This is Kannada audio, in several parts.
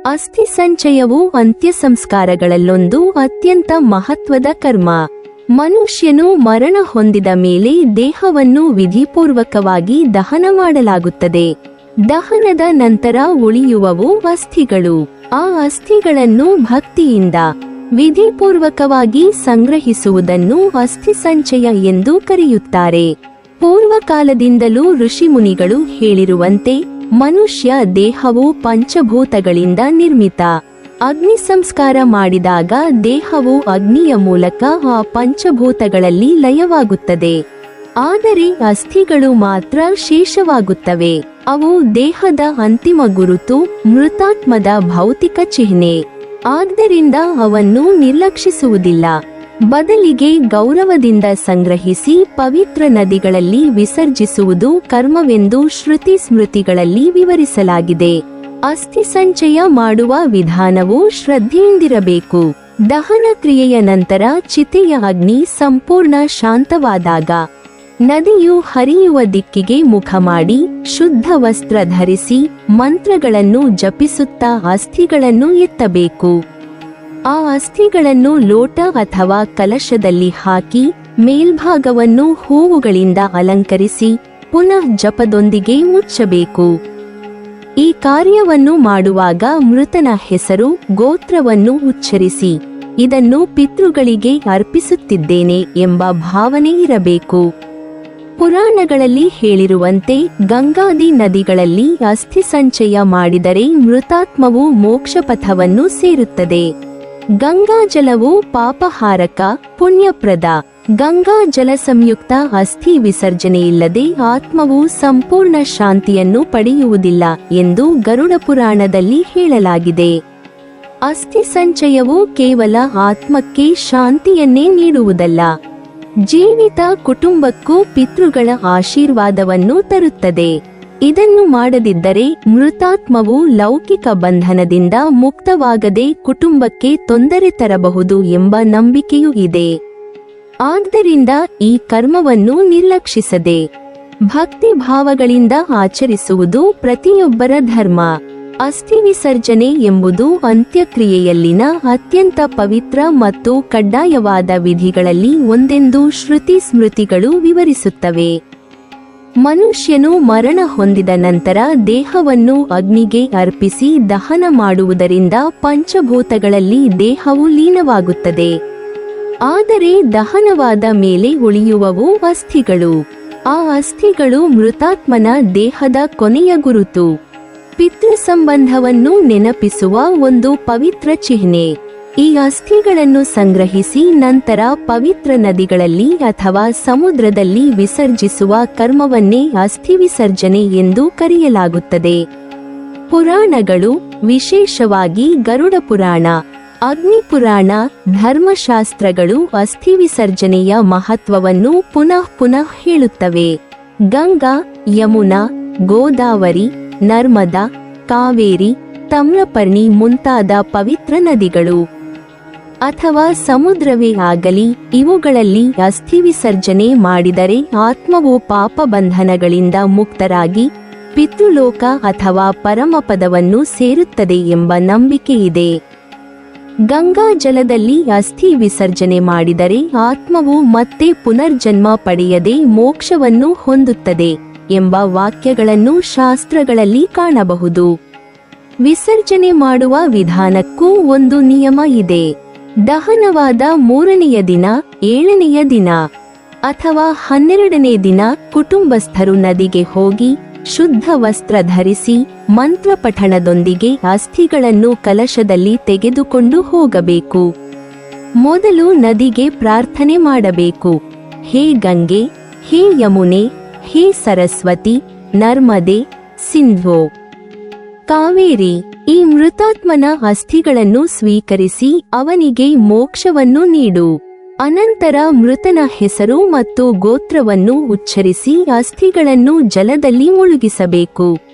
ಅಸ್ಥಿ ಸಂಚಯವು ಅಂತ್ಯ ಸಂಸ್ಕಾರಗಳಲ್ಲೊಂದು ಅತ್ಯಂತ ಮಹತ್ವದ ಕರ್ಮ. ಮನುಷ್ಯನು ಮರಣ ಹೊಂದಿದ ಮೇಲೆ ದೇಹವನ್ನು ವಿಧಿಪೂರ್ವಕವಾಗಿ ದಹನ ಮಾಡಲಾಗುತ್ತದೆ. ದಹನದ ನಂತರ ಉಳಿಯುವವು ಅಸ್ಥಿಗಳು. ಆ ಅಸ್ಥಿಗಳನ್ನು ಭಕ್ತಿಯಿಂದ ವಿಧಿಪೂರ್ವಕವಾಗಿ ಸಂಗ್ರಹಿಸುವುದನ್ನು ಅಸ್ಥಿ ಸಂಚಯ ಎಂದು ಕರೆಯುತ್ತಾರೆ. ಪೂರ್ವಕಾಲದಿಂದಲೂ ಋಷಿಮುನಿಗಳು ಹೇಳಿರುವಂತೆ ಮನುಷ್ಯ ದೇಹವು ಪಂಚಭೂತಗಳಿಂದ ನಿರ್ಮಿತ. ಅಗ್ನಿ ಸಂಸ್ಕಾರ ಮಾಡಿದಾಗ ದೇಹವು ಅಗ್ನಿಯ ಮೂಲಕ ಆ ಪಂಚಭೂತಗಳಲ್ಲಿ ಲಯವಾಗುತ್ತದೆ. ಆದರೆ ಅಸ್ಥಿಗಳು ಮಾತ್ರ ಶೇಷವಾಗುತ್ತವೆ. ಅವು ದೇಹದ ಅಂತಿಮ ಗುರುತು, ಮೃತಾತ್ಮದ ಭೌತಿಕ ಚಿಹ್ನೆ. ಆದ್ದರಿಂದ ಅವನ್ನು ನಿರ್ಲಕ್ಷಿಸುವುದಿಲ್ಲ. ಬದಲಿಗೆ ಗೌರವದಿಂದ ಸಂಗ್ರಹಿಸಿ ಪವಿತ್ರ ನದಿಗಳಲ್ಲಿ ವಿಸರ್ಜಿಸುವುದು ಕರ್ಮವೆಂದು ಶ್ರುತಿ ಸ್ಮೃತಿಗಳಲ್ಲಿ ವಿವರಿಸಲಾಗಿದೆ. ಅಸ್ಥಿ ಸಂಚಯ ಮಾಡುವ ವಿಧಾನವು ಶ್ರದ್ಧೆಯಿಂದಿರಬೇಕು. ದಹನ ಕ್ರಿಯೆಯ ನಂತರ ಚಿತೆಯ ಅಗ್ನಿ ಸಂಪೂರ್ಣ ಶಾಂತವಾದಾಗ ನದಿಯು ಹರಿಯುವ ದಿಕ್ಕಿಗೆ ಮುಖ ಮಾಡಿ ಶುದ್ಧ ವಸ್ತ್ರ ಧರಿಸಿ ಮಂತ್ರಗಳನ್ನು ಜಪಿಸುತ್ತಾ ಅಸ್ಥಿಗಳನ್ನು ಎತ್ತಬೇಕು. ಆ ಅಸ್ಥಿಗಳನ್ನು ಲೋಟ ಅಥವಾ ಕಲಶದಲ್ಲಿ ಹಾಕಿ ಮೇಲ್ಭಾಗವನ್ನು ಹೂವುಗಳಿಂದ ಅಲಂಕರಿಸಿ ಪುನಃ ಜಪದೊಂದಿಗೆ ಮುಚ್ಚಬೇಕು. ಈ ಕಾರ್ಯವನ್ನು ಮಾಡುವಾಗ ಮೃತನ ಹೆಸರು, ಗೋತ್ರವನ್ನು ಉಚ್ಚರಿಸಿ ಇದನ್ನು ಪಿತೃಗಳಿಗೆ ಅರ್ಪಿಸುತ್ತಿದ್ದೇನೆ ಎಂಬ ಭಾವನೆ ಇರಬೇಕು. ಪುರಾಣಗಳಲ್ಲಿ ಹೇಳಿರುವಂತೆ ಗಂಗಾದಿ ನದಿಗಳಲ್ಲಿ ಅಸ್ಥಿ ಸಂಚಯ ಮಾಡಿದರೆ ಮೃತಾತ್ಮವು ಮೋಕ್ಷಪಥವನ್ನು ಸೇರುತ್ತದೆ. ಗಂಗಾಜಲವು ಪಾಪಹಾರಕ, ಪುಣ್ಯಪ್ರದ. ಗಂಗಾ ಜಲ ಸಂಯುಕ್ತ ಅಸ್ಥಿ ವಿಸರ್ಜನೆಯಿಲ್ಲದೆ ಆತ್ಮವು ಸಂಪೂರ್ಣ ಶಾಂತಿಯನ್ನು ಪಡೆಯುವುದಿಲ್ಲ ಎಂದು ಗರುಡ ಪುರಾಣದಲ್ಲಿ ಹೇಳಲಾಗಿದೆ. ಅಸ್ಥಿ ಸಂಚಯವು ಕೇವಲ ಆತ್ಮಕ್ಕೆ ಶಾಂತಿಯನ್ನೇ ನೀಡುವುದಲ್ಲ, ಜೀವಿತ ಕುಟುಂಬಕ್ಕೂ ಪಿತೃಗಳ ಆಶೀರ್ವಾದವನ್ನು ತರುತ್ತದೆ. ಇದನ್ನು ಮಾಡದಿದ್ದರೆ ಮೃತಾತ್ಮವು ಲೌಕಿಕ ಬಂಧನದಿಂದ ಮುಕ್ತವಾಗದೆ ಕುಟುಂಬಕ್ಕೆ ತೊಂದರೆ ತರಬಹುದು ಎಂಬ ನಂಬಿಕೆಯೂ ಇದೆ. ಆದ್ದರಿಂದ ಈ ಕರ್ಮವನ್ನು ನಿರ್ಲಕ್ಷಿಸದೆ ಭಕ್ತಿ ಭಾವಗಳಿಂದ ಆಚರಿಸುವುದು ಪ್ರತಿಯೊಬ್ಬರ ಧರ್ಮ. ಅಸ್ಥಿ ವಿಸರ್ಜನೆ ಎಂಬುದು ಅಂತ್ಯಕ್ರಿಯೆಯಲ್ಲಿನ ಅತ್ಯಂತ ಪವಿತ್ರ ಮತ್ತು ಕಡ್ಡಾಯವಾದ ವಿಧಿಗಳಲ್ಲಿ ಒಂದೆಂದು ಶ್ರುತಿ ಸ್ಮೃತಿಗಳು ವಿವರಿಸುತ್ತವೆ. ಮನುಷ್ಯನು ಮರಣ ಹೊಂದಿದ ನಂತರ ದೇಹವನ್ನು ಅಗ್ನಿಗೆ ಅರ್ಪಿಸಿ ದಹನ ಮಾಡುವುದರಿಂದ ಪಂಚಭೂತಗಳಲ್ಲಿ ದೇಹವು ಲೀನವಾಗುತ್ತದೆ. ಆದರೆ ದಹನವಾದ ಮೇಲೆ ಉಳಿಯುವವು ಅಸ್ಥಿಗಳು. ಆ ಅಸ್ಥಿಗಳು ಮೃತಾತ್ಮನ ದೇಹದ ಕೊನೆಯ ಗುರುತು, ಪಿತೃ ಸಂಬಂಧವನ್ನು ನೆನಪಿಸುವ ಒಂದು ಪವಿತ್ರ ಚಿಹ್ನೆ. ಈ ಅಸ್ಥಿಗಳನ್ನು ಸಂಗ್ರಹಿಸಿ ನಂತರ ಪವಿತ್ರ ನದಿಗಳಲ್ಲಿ ಅಥವಾ ಸಮುದ್ರದಲ್ಲಿ ವಿಸರ್ಜಿಸುವ ಕರ್ಮವನ್ನೇ ಅಸ್ಥಿ ವಿಸರ್ಜನೆ ಎಂದು ಕರೆಯಲಾಗುತ್ತದೆ. ಪುರಾಣಗಳು, ವಿಶೇಷವಾಗಿ ಗರುಡ ಪುರಾಣ, ಅಗ್ನಿ ಪುರಾಣ, ಧರ್ಮಶಾಸ್ತ್ರಗಳು ಅಸ್ಥಿ ವಿಸರ್ಜನೆಯ ಮಹತ್ವವನ್ನು ಪುನಃ ಹೇಳುತ್ತವೆ. ಗಂಗಾ, ಯಮುನಾ, ಗೋದಾವರಿ, ನರ್ಮದಾ, ಕಾವೇರಿ, ತಾಮ್ರಪರ್ಣಿ ಮುಂತಾದ ಪವಿತ್ರ ನದಿಗಳು ಅಥವಾ ಸಮುದ್ರವೇ ಆಗಲಿ, ಇವುಗಳಲ್ಲಿ ಅಸ್ಥಿ ವಿಸರ್ಜನೆ ಮಾಡಿದರೆ ಆತ್ಮವು ಪಾಪ ಬಂಧನಗಳಿಂದ ಮುಕ್ತರಾಗಿ ಪಿತೃಲೋಕ ಅಥವಾ ಪರಮಪದವನ್ನು ಸೇರುತ್ತದೆ ಎಂಬ ನಂಬಿಕೆಯಿದೆ. ಗಂಗಾ ಜಲದಲ್ಲಿ ಅಸ್ಥಿ ವಿಸರ್ಜನೆ ಮಾಡಿದರೆ ಆತ್ಮವು ಮತ್ತೆ ಪುನರ್ಜನ್ಮ ಪಡೆಯದೆ ಮೋಕ್ಷವನ್ನು ಹೊಂದುತ್ತದೆ ಎಂಬ ವಾಕ್ಯಗಳನ್ನು ಶಾಸ್ತ್ರಗಳಲ್ಲಿ ಕಾಣಬಹುದು. ವಿಸರ್ಜನೆ ಮಾಡುವ ವಿಧಾನಕ್ಕೂ ಒಂದು ನಿಯಮ ಇದೆ. ದಹನವಾದ 3ನೆಯ ದಿನ, 7ನೆಯ ದಿನ ಅಥವಾ 12ನೇ ದಿನ ಕುಟುಂಬಸ್ಥರು ನದಿಗೆ ಹೋಗಿ ಶುದ್ಧ ವಸ್ತ್ರ ಧರಿಸಿ ಮಂತ್ರ ಪಠಣದೊಂದಿಗೆ ಅಸ್ಥಿಗಳನ್ನು ಕಲಶದಲ್ಲಿ ತೆಗೆದುಕೊಂಡು ಹೋಗಬೇಕು. ಮೊದಲು ನದಿಗೆ ಪ್ರಾರ್ಥನೆ ಮಾಡಬೇಕು. ಹೇ ಗಂಗೆ, ಹೇ ಯಮುನೆ, ಹೇ ಸರಸ್ವತಿ, ನರ್ಮದೆ, ಸಿಂಧೋ, ಕಾವೇರಿ, ಈ ಮೃತಾತ್ಮನ ಅಸ್ಥಿಗಳನ್ನು ಸ್ವೀಕರಿಸಿ ಅವನಿಗೆ ಮೋಕ್ಷವನ್ನು ನೀಡು. ಅನಂತರ ಮೃತನ ಹೆಸರು ಮತ್ತು ಗೋತ್ರವನ್ನು ಉಚ್ಚರಿಸಿ ಅಸ್ಥಿಗಳನ್ನು ಜಲದಲ್ಲಿ ಮುಳುಗಿಸಬೇಕು.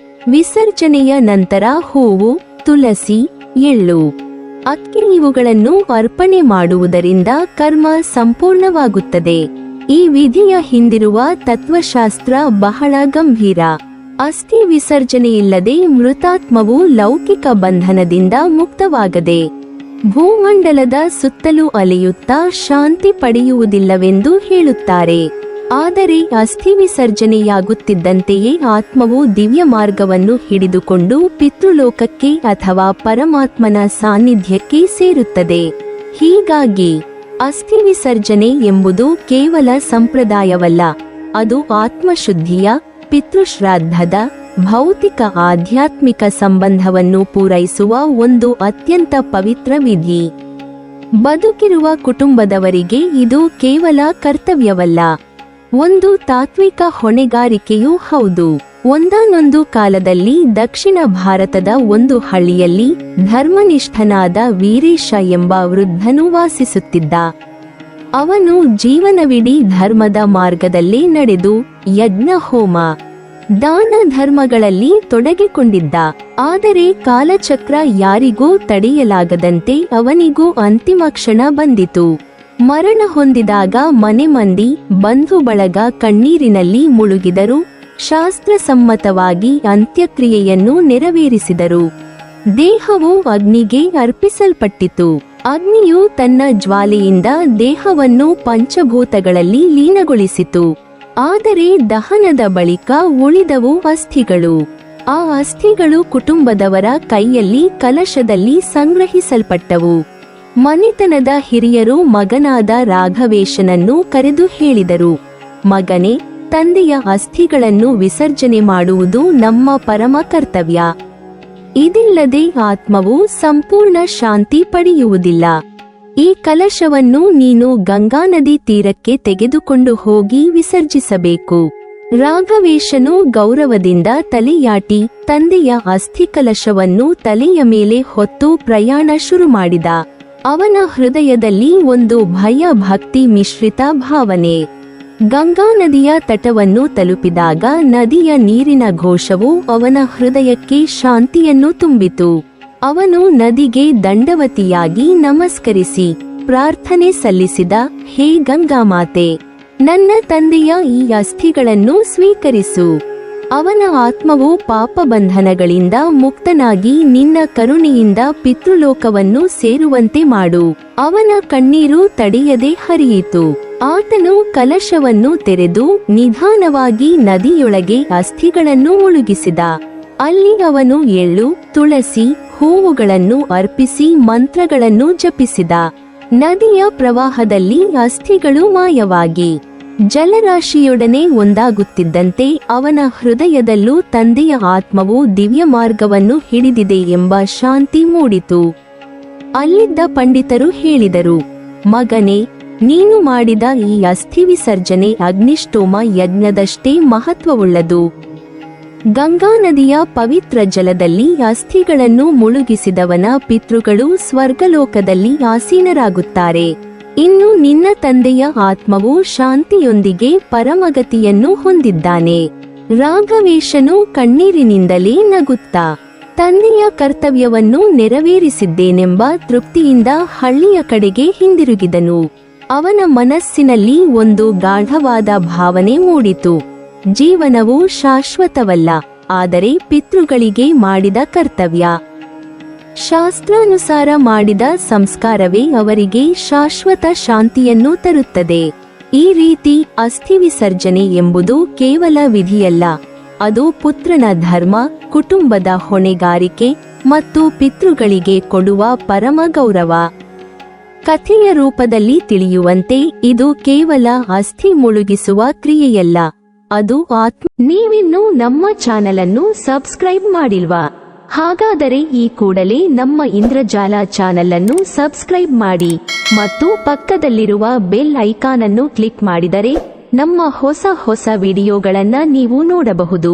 ವಿಸರ್ಜನೆಯ ನಂತರ ಹೂವು, ತುಳಸಿ, ಎಳ್ಳು, ಅಕ್ಕಿ ಇವುಗಳನ್ನು ಅರ್ಪಣೆ ಮಾಡುವುದರಿಂದ ಕರ್ಮ ಸಂಪೂರ್ಣವಾಗುತ್ತದೆ. ಈ ವಿಧಿಯ ಹಿಂದಿರುವ ತತ್ವಶಾಸ್ತ್ರ ಬಹಳ ಗಂಭೀರ. ಅಸ್ಥಿ ವಿಸರ್ಜನೆಯಿಲ್ಲದೆ ಮೃತಾತ್ಮವು ಲೌಕಿಕ ಬಂಧನದಿಂದ ಮುಕ್ತವಾಗದೆ ಭೂಮಂಡಲದ ಸುತ್ತಲೂ ಅಲೆಯುತ್ತಾ ಶಾಂತಿ ಪಡೆಯುವುದಿಲ್ಲವೆಂದು ಹೇಳುತ್ತಾರೆ. ಆದರೆ ಅಸ್ಥಿ ವಿಸರ್ಜನೆಯಾಗುತ್ತಿದ್ದಂತೆಯೇ ಆತ್ಮವು ದಿವ್ಯ ಮಾರ್ಗವನ್ನು ಹಿಡಿದುಕೊಂಡು ಪಿತೃಲೋಕಕ್ಕೆ ಅಥವಾ ಪರಮಾತ್ಮನ ಸಾನ್ನಿಧ್ಯಕ್ಕೆ ಸೇರುತ್ತದೆ. ಹೀಗಾಗಿ ಅಸ್ಥಿ ವಿಸರ್ಜನೆ ಎಂಬುದು ಕೇವಲ ಸಂಪ್ರದಾಯವಲ್ಲ, ಅದು ಆತ್ಮಶುದ್ಧಿಯ, ಪಿತೃಶ್ರಾದ್ದದ, ಭೌತಿಕ ಆಧ್ಯಾತ್ಮಿಕ ಸಂಬಂಧವನ್ನು ಪೂರೈಸುವ ಒಂದು ಅತ್ಯಂತ ಪವಿತ್ರ ವಿಧಿ. ಬದುಕಿರುವ ಕುಟುಂಬದವರಿಗೆ ಇದು ಕೇವಲ ಕರ್ತವ್ಯವಲ್ಲ, ಒಂದು ತಾತ್ವಿಕ ಹೊಣೆಗಾರಿಕೆಯೂ ಹೌದು. ಒಂದಾನೊಂದು ಕಾಲದಲ್ಲಿ ದಕ್ಷಿಣ ಭಾರತದ ಒಂದು ಹಳ್ಳಿಯಲ್ಲಿ ಧರ್ಮನಿಷ್ಠನಾದ ವೀರೇಶ ಎಂಬ ವೃದ್ಧನು ವಾಸಿಸುತ್ತಿದ್ದ. ಅವನು ಜೀವನವಿಡೀ ಧರ್ಮದ ಮಾರ್ಗದಲ್ಲೇ ನಡೆದು ಯಜ್ಞ, ಹೋಮ, ದಾನ ಧರ್ಮಗಳಲ್ಲಿ ತೊಡಗಿಕೊಂಡಿದ್ದ. ಆದರೆ ಕಾಲಚಕ್ರ ಯಾರಿಗೂ ತಡೆಯಲಾಗದಂತೆ ಅವನಿಗೂ ಅಂತಿಮ ಕ್ಷಣ ಬಂದಿತು. ಮರಣ ಹೊಂದಿದಾಗ ಮನೆ ಮಂದಿ, ಬಂಧು ಬಳಗ ಕಣ್ಣೀರಿನಲ್ಲಿ ಮುಳುಗಿದರು. ಶಾಸ್ತ್ರಸಮ್ಮತವಾಗಿ ಅಂತ್ಯಕ್ರಿಯೆಯನ್ನು ನೆರವೇರಿಸಿದರು. ದೇಹವು ಅಗ್ನಿಗೆ ಅರ್ಪಿಸಲ್ಪಟ್ಟಿತು. ಅಗ್ನಿಯು ತನ್ನ ಜ್ವಾಲೆಯಿಂದ ದೇಹವನ್ನು ಪಂಚಭೂತಗಳಲ್ಲಿ ಲೀನಗೊಳಿಸಿತು. ಆದರೆ ದಹನದ ಬಳಿಕ ಉಳಿದವು ಅಸ್ಥಿಗಳು. ಆ ಅಸ್ಥಿಗಳು ಕುಟುಂಬದವರ ಕೈಯಲ್ಲಿ ಕಲಶದಲ್ಲಿ ಸಂಗ್ರಹಿಸಲ್ಪಟ್ಟವು. ಮನೆತನದ ಹಿರಿಯರು ಮಗನಾದ ರಾಘವೇಶನನ್ನು ಕರೆದು ಹೇಳಿದರು, ಮಗನೇ, ತಂದೆಯ ಅಸ್ಥಿಗಳನ್ನು ವಿಸರ್ಜನೆ ಮಾಡುವುದು ನಮ್ಮ ಪರಮ ಕರ್ತವ್ಯ. ಇದಿಲ್ಲದೆ ಆತ್ಮವು ಸಂಪೂರ್ಣ ಶಾಂತಿ ಪಡೆಯುವುದಿಲ್ಲ. ಈ ಕಲಶವನ್ನು ನೀನು ಗಂಗಾ ನದಿ ತೀರಕ್ಕೆ ತೆಗೆದುಕೊಂಡು ಹೋಗಿ ವಿಸರ್ಜಿಸಬೇಕು. ರಾಘವೇಶನು ಗೌರವದಿಂದ ತಲೆಯಾಟಿ ತಂದೆಯ ಅಸ್ಥಿ ಕಲಶವನ್ನು ತಲೆಯ ಮೇಲೆ ಹೊತ್ತು ಪ್ರಯಾಣ ಶುರು ಮಾಡಿದ. ಅವನ ಹೃದಯದಲ್ಲಿ ಒಂದು ಭಯ ಭಕ್ತಿ ಮಿಶ್ರಿತ ಭಾವನೆ. ಗಂಗಾ ನದಿಯ ತಟವನ್ನು ತಲುಪಿದಾಗ ನದಿಯ ನೀರಿನ ಘೋಷವು ಅವನ ಹೃದಯಕ್ಕೆ ಶಾಂತಿಯನ್ನು ತುಂಬಿತು. ಅವನು ನದಿಗೆ ದಂಡವತಿಯಾಗಿ ನಮಸ್ಕರಿಸಿ ಪ್ರಾರ್ಥನೆ ಸಲ್ಲಿಸಿದ, ಹೇ ಗಂಗಾಮಾತೆ, ನನ್ನ ತಂದೆಯ ಈ ಅಸ್ಥಿಗಳನ್ನು ಸ್ವೀಕರಿಸು. ಅವನ ಆತ್ಮವು ಪಾಪಬಂಧನಗಳಿಂದ ಮುಕ್ತನಾಗಿ ನಿನ್ನ ಕರುಣೆಯಿಂದ ಪಿತೃಲೋಕವನ್ನು ಸೇರುವಂತೆ ಮಾಡು. ಅವನ ಕಣ್ಣೀರು ತಡೆಯದೆ ಹರಿಯಿತು. ಆತನು ಕಲಶವನ್ನು ತೆರೆದು ನಿಧಾನವಾಗಿ ನದಿಯೊಳಗೆ ಅಸ್ಥಿಗಳನ್ನು ಮುಳುಗಿಸಿದ. ಅಲ್ಲಿ ಅವನು ಎಳ್ಳು, ತುಳಸಿ, ಹೂವುಗಳನ್ನು ಅರ್ಪಿಸಿ ಮಂತ್ರಗಳನ್ನು ಜಪಿಸಿದ. ನದಿಯ ಪ್ರವಾಹದಲ್ಲಿ ಅಸ್ಥಿಗಳು ಮಾಯವಾಗಿ ಜಲರಾಶಿಯೊಡನೆ ಒಂದಾಗುತ್ತಿದ್ದಂತೆ ಅವನ ಹೃದಯದಲ್ಲೂ ತಂದೆಯ ಆತ್ಮವು ದಿವ್ಯ ಮಾರ್ಗವನ್ನು ಹಿಡಿದಿದೆ ಎಂಬ ಶಾಂತಿ ಮೂಡಿತು. ಅಲ್ಲಿದ್ದ ಪಂಡಿತರು ಹೇಳಿದರು, ಮಗನೇ, ನೀನು ಮಾಡಿದ ಈ ಅಸ್ಥಿ ವಿಸರ್ಜನೆ ಅಗ್ನಿಷ್ಟೋಮ ಯಜ್ಞದಷ್ಟೇ ಮಹತ್ವವುಳ್ಳದು. ಗಂಗಾ ನದಿಯ ಪವಿತ್ರ ಜಲದಲ್ಲಿ ಅಸ್ಥಿಗಳನ್ನು ಮುಳುಗಿಸಿದವನ ಪಿತೃಗಳು ಸ್ವರ್ಗಲೋಕದಲ್ಲಿ ಆಸೀನರಾಗುತ್ತಾರೆ. ಇನ್ನು ನಿನ್ನ ತಂದೆಯ ಆತ್ಮವು ಶಾಂತಿಯೊಂದಿಗೆ ಪರಮಗತಿಯನ್ನು ಹೊಂದಿದ್ದಾನೆ. ರಾಘವೇಶನು ಕಣ್ಣೀರಿನಿಂದಲೇ ನಗುತ್ತಾ ತಂದೆಯ ಕರ್ತವ್ಯವನ್ನು ನೆರವೇರಿಸಿದ್ದೇನೆಂಬ ತೃಪ್ತಿಯಿಂದ ಹಳ್ಳಿಯ ಕಡೆಗೆ ಹಿಂದಿರುಗಿದನು. ಅವನ ಮನಸ್ಸಿನಲ್ಲಿ ಒಂದು ಗಾಢವಾದ ಭಾವನೆ ಮೂಡಿತು. ಜೀವನವು ಶಾಶ್ವತವಲ್ಲ, ಆದರೆ ಪಿತೃಗಳಿಗೆ ಮಾಡಿದ ಕರ್ತವ್ಯ, ಶಾಸ್ತ್ರಾನುಸಾರ ಮಾಡಿದ ಸಂಸ್ಕಾರವೇ ಅವರಿಗೆ ಶಾಶ್ವತ ಶಾಂತಿಯನ್ನು ತರುತ್ತದೆ. ಈ ರೀತಿ ಅಸ್ಥಿ ವಿಸರ್ಜನೆ ಎಂಬುದು ಕೇವಲ ವಿಧಿಯಲ್ಲ, ಅದು ಪುತ್ರನ ಧರ್ಮ, ಕುಟುಂಬದ ಹೊಣೆಗಾರಿಕೆ ಮತ್ತು ಪಿತೃಗಳಿಗೆ ಕೊಡುವ ಪರಮ ಗೌರವ. ಕಥೆಯ ರೂಪದಲ್ಲಿ ತಿಳಿಯುವಂತೆ ಇದು ಕೇವಲ ಅಸ್ಥಿ ಮುಳುಗಿಸುವ ಕ್ರಿಯೆಯಲ್ಲ, ಅದು ಆತ್ಮ. ನೀವಿನ್ನೂ ನಮ್ಮ ಚಾನೆಲ್ ಅನ್ನು ಸಬ್ಸ್ಕ್ರೈಬ್ ಮಾಡಿಲ್ವಾ? ಹಾಗಾದರೆ ಈ ಕೂಡಲೇ ನಮ್ಮ ಇಂದ್ರಜಾಲ ಚಾನೆಲ್ ಅನ್ನು ಸಬ್ಸ್ಕ್ರೈಬ್ ಮಾಡಿ ಮತ್ತು ಪಕ್ಕದಲ್ಲಿರುವ ಬೆಲ್ ಐಕಾನ್ ಅನ್ನು ಕ್ಲಿಕ್ ಮಾಡಿದರೆ ನಮ್ಮ ಹೊಸ ವಿಡಿಯೋಗಳನ್ನು ನೀವು ನೋಡಬಹುದು.